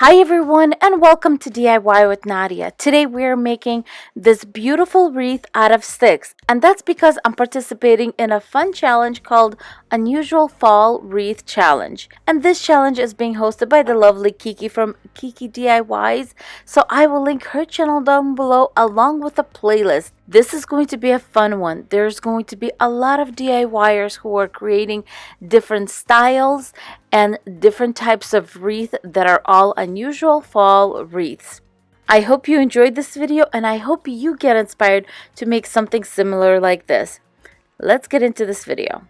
Hi everyone and welcome to DIY with Nadia. Today we're making this beautiful wreath out of sticks, and that's because I'm participating in a fun challenge called Unusual Fall Wreath Challenge. And this challenge is being hosted by the lovely Kiki from Kiki DIYs, so I will link her channel down below along with a playlist. This is going to be a fun one. There's going to be a lot of DIYers who are creating different styles and different types of wreath that are all unusual fall wreaths. I hope you enjoyed this video and I hope you get inspired to make something similar like this. Let's get into this video.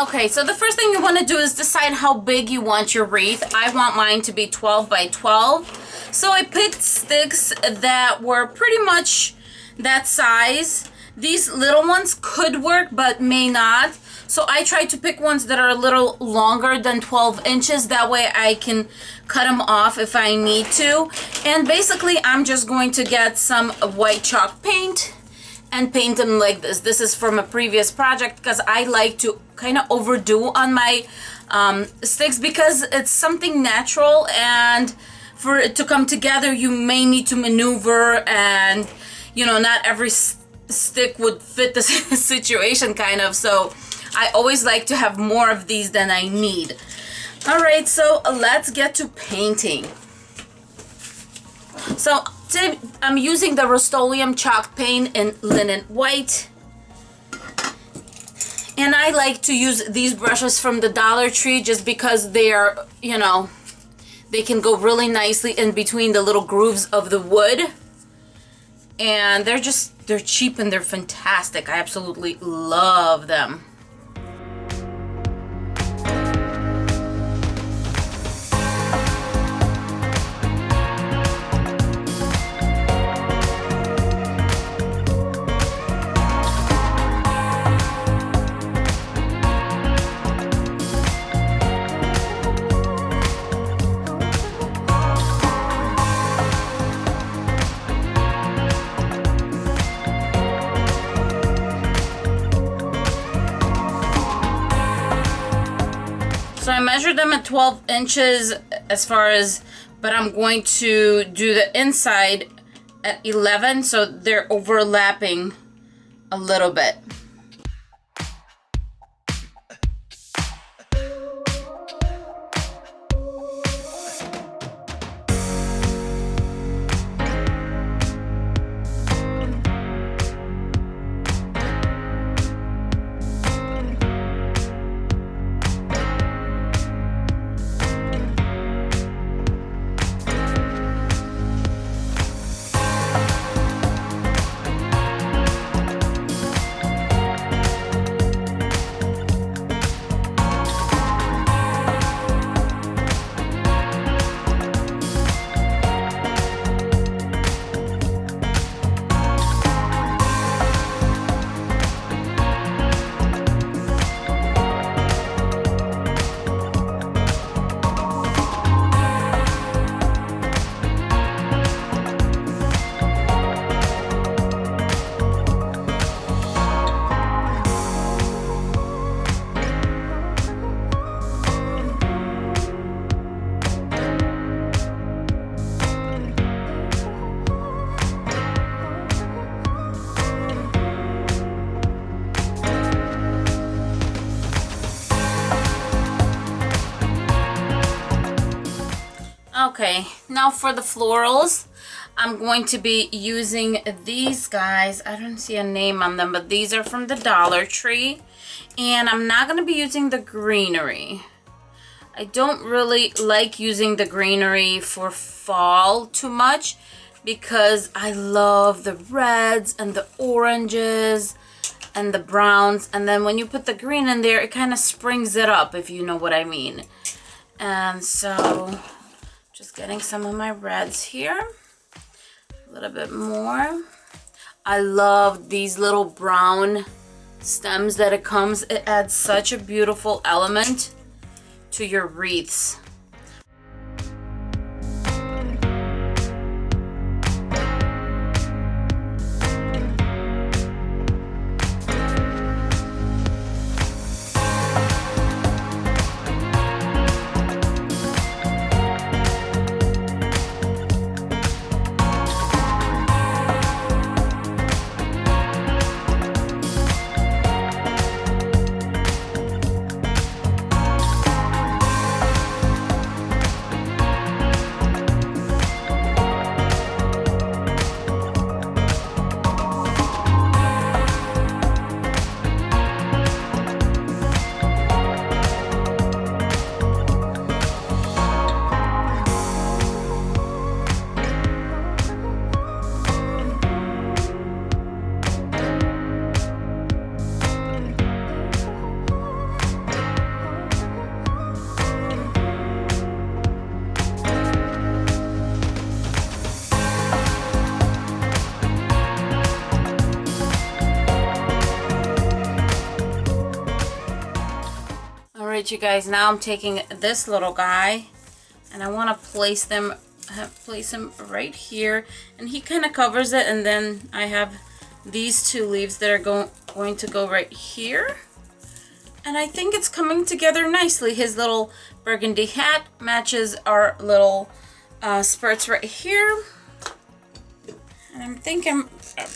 Okay, so the first thing you want to do is decide how big you want your wreath. I want mine to be 12 by 12. So I picked sticks that were pretty much that size. These little ones could work, but may not. So I tried to pick ones that are a little longer than 12 inches. That way I can cut them off if I need to. And basically I'm just going to get some white chalk paint and paint them like this. This is from a previous project because I like to kind of overdo on my sticks because it's something natural, and for it to come together you may need to maneuver, and you know, not every stick would fit the situation kind of, so I always like to have more of these than I need. Alright, so let's get to painting. So I'm using the Rust-Oleum chalk paint in linen white, and I like to use these brushes from the Dollar Tree just because they are, you know, they can go really nicely in between the little grooves of the wood, and they're cheap and they're fantastic. I absolutely love them. So I measured them at 12 inches as far as, but I'm going to do the inside at 11, so they're overlapping a little bit. Okay, now for the florals, I'm going to be using these guys. I don't see a name on them, but these are from the Dollar Tree. And I'm not going to be using the greenery. I don't really like using the greenery for fall too much because I love the reds and the oranges and the browns. And then when you put the green in there, it kind of springs it up, if you know what I mean. And so just getting some of my reds here, a little bit more. I love these little brown stems that it comes. It adds such a beautiful element to your wreaths. Alright, you guys, now I'm taking this little guy and I want to place him right here, and he kind of covers it, and then I have these two leaves that are going to go right here, and I think it's coming together nicely. His little burgundy hat matches our little spurts right here, and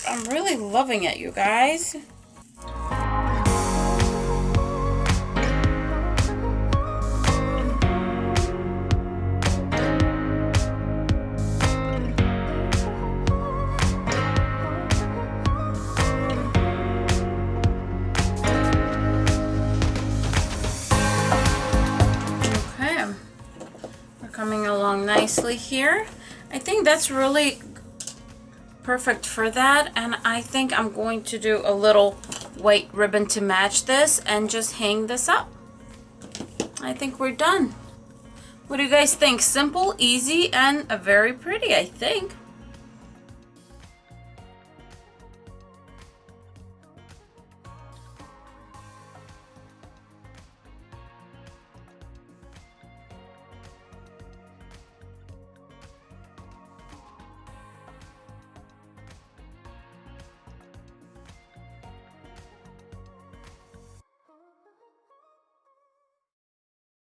I'm really loving it, you guys. Coming along nicely here. I think that's really perfect for that, and I think I'm going to do a little white ribbon to match this and just hang this up. I think we're done. What do you guys think? Simple, easy, and very pretty, I think.